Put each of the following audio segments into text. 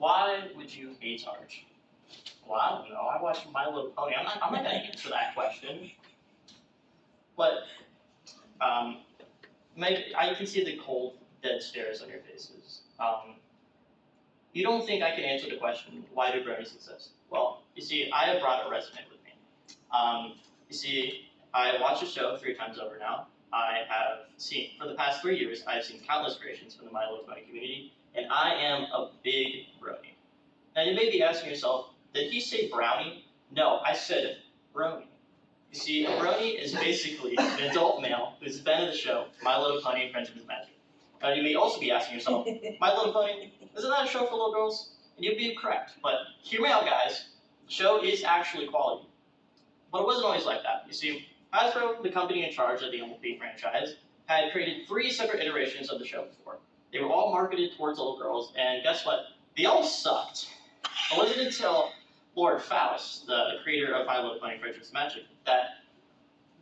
Why would you hate art? Well, I don't know. I watch My Little Pony. I'm not going to answer that question. But I can see the cold, dead stares on your faces. You don't think I can answer the question, why do bronies exist? Well, you see, I have brought a resume with me. You see, I watched the show 3 times over now. I have seen, for the past 3 years, I've seen countless creations from the My Little Pony community, and I am a big brony. Now, you may be asking yourself, did he say brownie? No, I said brony. You see, a brony is basically an adult male who's a fan of the show, My Little Pony and Friendship is Magic. Now, you may also be asking yourself, My Little Pony, isn't that a show for little girls? And you'd be correct, but hear me out, guys. The show is actually quality. But it wasn't always like that. You see, Hasbro, the company in charge of the MLP franchise, had created 3 separate iterations of the show before. They were all marketed towards little girls, and guess what? They all sucked. It wasn't until Lord Faust, the creator of My Little Pony Friendship is Magic, that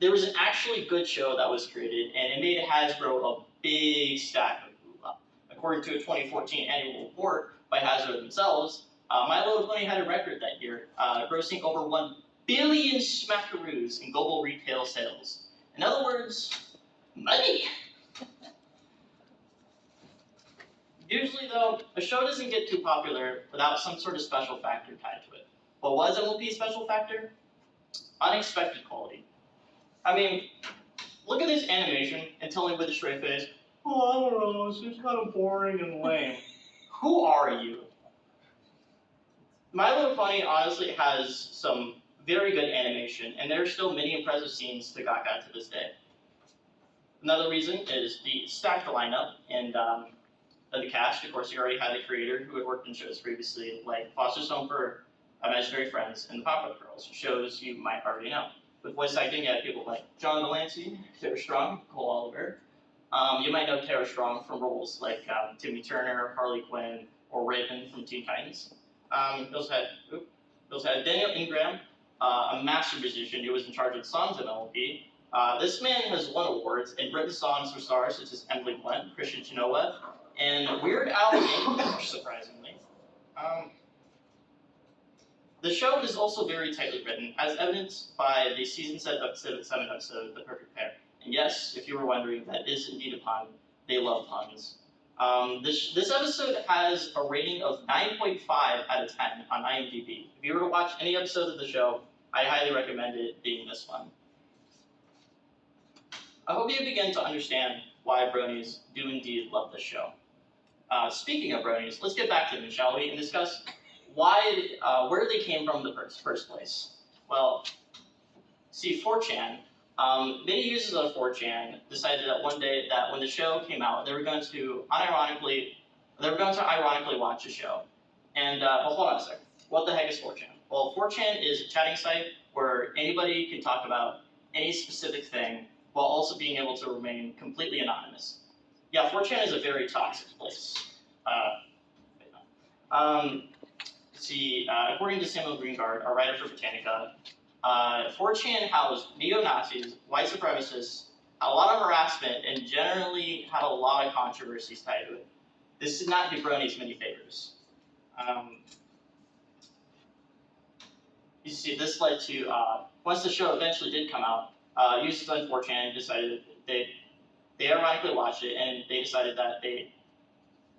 there was an actually good show that was created, and it made Hasbro a big stack of moolah. According to a 2014 annual report by Hasbro themselves, My Little Pony had a record that year, grossing over 1 billion smackaroos in global retail sales. In other words, money! Usually, though, a show doesn't get too popular without some sort of special factor tied to it. What was MLP's special factor? Unexpected quality. I mean, look at this animation and tell me with a straight face, oh, I don't know, it seems kind of boring and lame. Who are you? My Little Pony honestly has some very good animation, and there are still many impressive scenes to gawk at to this day. Another reason is the stacked lineup and the cast. Of course, you already had the creator who had worked in shows previously, like Foster's Home for Imaginary Friends and the Pop-Up Girls, shows you might already know. With voice acting, you had people like John Delancey, Tara Strong, Cole Oliver. You might know Tara Strong from roles like Timmy Turner, Harley Quinn, or Raven from Teen Titans. You also had Daniel Ingram, a master musician who was in charge of the songs of MLP. This man has won awards and written songs for stars such as Emily Blunt, Christian Chinoa, and Weird Al Yankovic, surprisingly. The show is also very tightly written, as evidenced by the season 7 episode, The Perfect Pair. And yes, if you were wondering, that is indeed a pun. They love puns. This episode has a rating of 9.5 out of 10 on IMDb. If you were to watch any episode of the show, I highly recommend it being this one. I hope you begin to understand why bronies do indeed love this show. Speaking of bronies, let's get back to them, shall we, and discuss where they came from in the first place. Well, see, 4chan, many users of 4chan decided that one day that when the show came out, they were going to ironically watch the show. And well, hold on a second. What the heck is 4chan? Well, 4chan is a chatting site where anybody can talk about any specific thing while also being able to remain completely anonymous. Yeah, 4chan is a very toxic place. According to Samuel Greengard, a writer for Britannica, 4chan housed neo-Nazis, white supremacists, had a lot of harassment, and generally had a lot of controversies tied to it. This did not do bronies many favors. You see, this led to, once the show eventually did come out, users on 4chan decided they ironically watched it, and they decided that they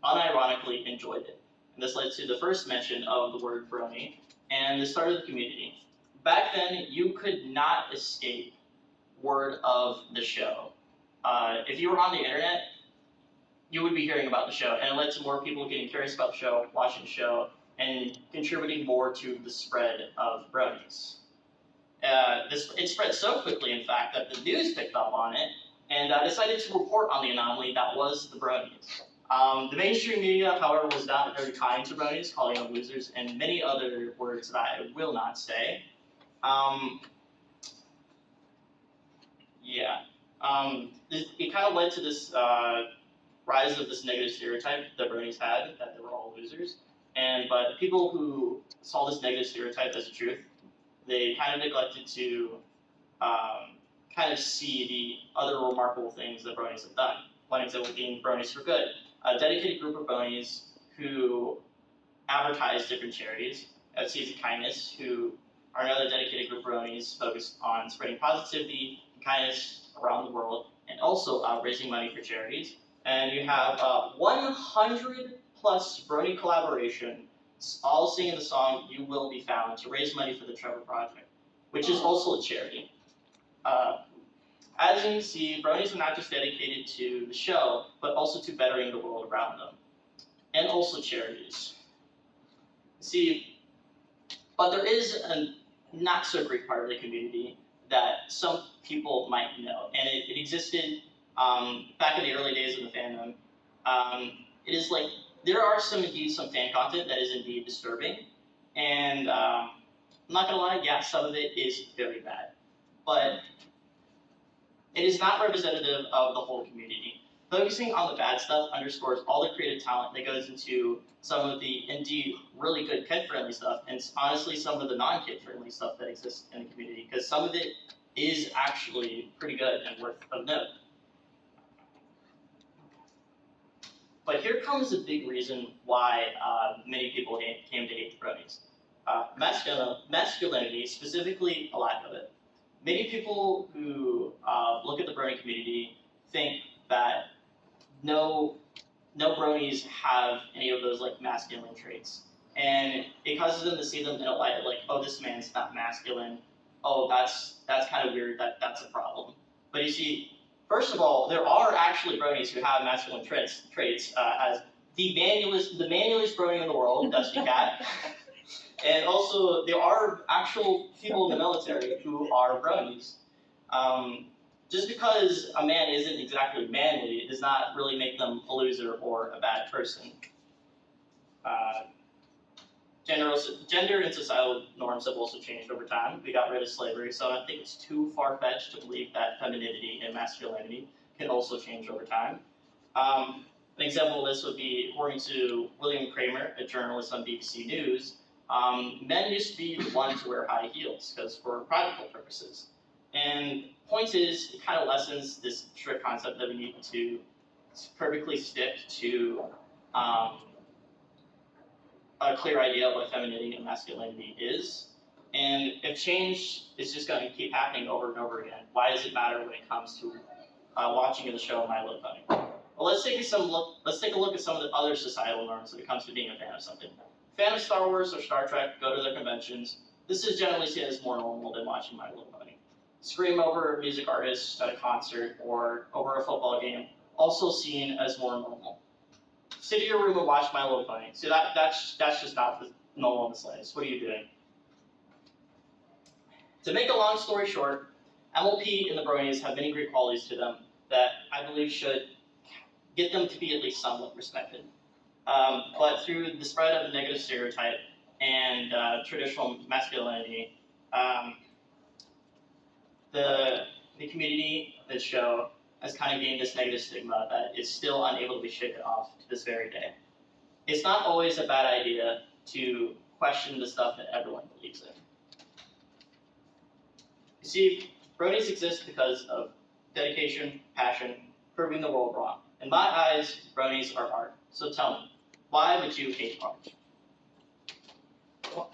unironically enjoyed it. And this led to the first mention of the word brony, and the start of the community. Back then, you could not escape word of the show. If you were on the internet, you would be hearing about the show, and it led to more people getting curious about the show, watching the show, and contributing more to the spread of bronies. It spread so quickly, in fact, that the news picked up on it and decided to report on the anomaly that was the bronies. The mainstream media, however, was not very kind to bronies, calling them losers, and many other words that I will not say. It kind of led to this rise of this negative stereotype that bronies had, that they were all losers. But people who saw this negative stereotype as the truth, they kind of neglected to kind of see the other remarkable things that bronies have done. One example being bronies for good, a dedicated group of bronies who advertise different charities. Seeds of Kindness, who are another dedicated group of bronies focused on spreading positivity and kindness around the world, and also raising money for charities. And you have 100 plus brony collaboration, all singing the song "You Will Be Found" to raise money for the Trevor Project, which is also a charity. As you can see, bronies are not just dedicated to the show, but also to bettering the world around them, and also charities. See, but there is a not so great part of the community that some people might know, and it existed back in the early days of the fandom. It is like there are some fan content that is indeed disturbing, and I'm not gonna lie, yeah, some of it is very bad, but it is not representative of the whole community. Focusing on the bad stuff underscores all the creative talent that goes into some of the indeed really good kid-friendly stuff, and honestly some of the non-kid-friendly stuff that exists in the community, because some of it is actually pretty good and worth of note. But here comes a big reason why many people came to hate the bronies. Masculinity, specifically a lack of it. Many people who look at the brony community think that no bronies have any of those like masculine traits, and it causes them to see them in a light of like, oh, this man's not masculine. Oh, that's kind of weird. That's a problem. But you see, first of all, there are actually bronies who have masculine traits. As the manliest brony in the world, Dusty Cat. And also, there are actual people in the military who are bronies. Just because a man isn't exactly manly does not really make them a loser or a bad person. Gender and societal norms have also changed over time. We got rid of slavery, so I think it's too far-fetched to believe that femininity and masculinity can also change over time. An example of this would be, according to William Kramer, a journalist on BBC News, men used to be the ones to wear high heels because for practical purposes. And point is, it kind of lessens this strict concept that we need to perfectly stick to a clear idea of what femininity and masculinity is. And if change is just going to keep happening over and over again, why does it matter when it comes to watching the show My Little Pony? Well, let's take a look at some of the other societal norms when it comes to being a fan of something. Fan of Star Wars or Star Trek, go to their conventions. This is generally seen as more normal than watching My Little Pony. Scream over music artists at a concert or over a football game, also seen as more normal. Sit in your room and watch My Little Pony. So that's just not normal in the slightest. What are you doing? To make a long story short, MLP and the bronies have many great qualities to them that I believe should get them to be at least somewhat respected. But through the spread of a negative stereotype and traditional masculinity, the community, the show, has kind of gained this negative stigma that is still unable to be shaken off to this very day. It's not always a bad idea to question the stuff that everyone believes in. You see, bronies exist because of dedication, passion, proving the world wrong. In my eyes, bronies are art. So tell me, why would you hate art? Well,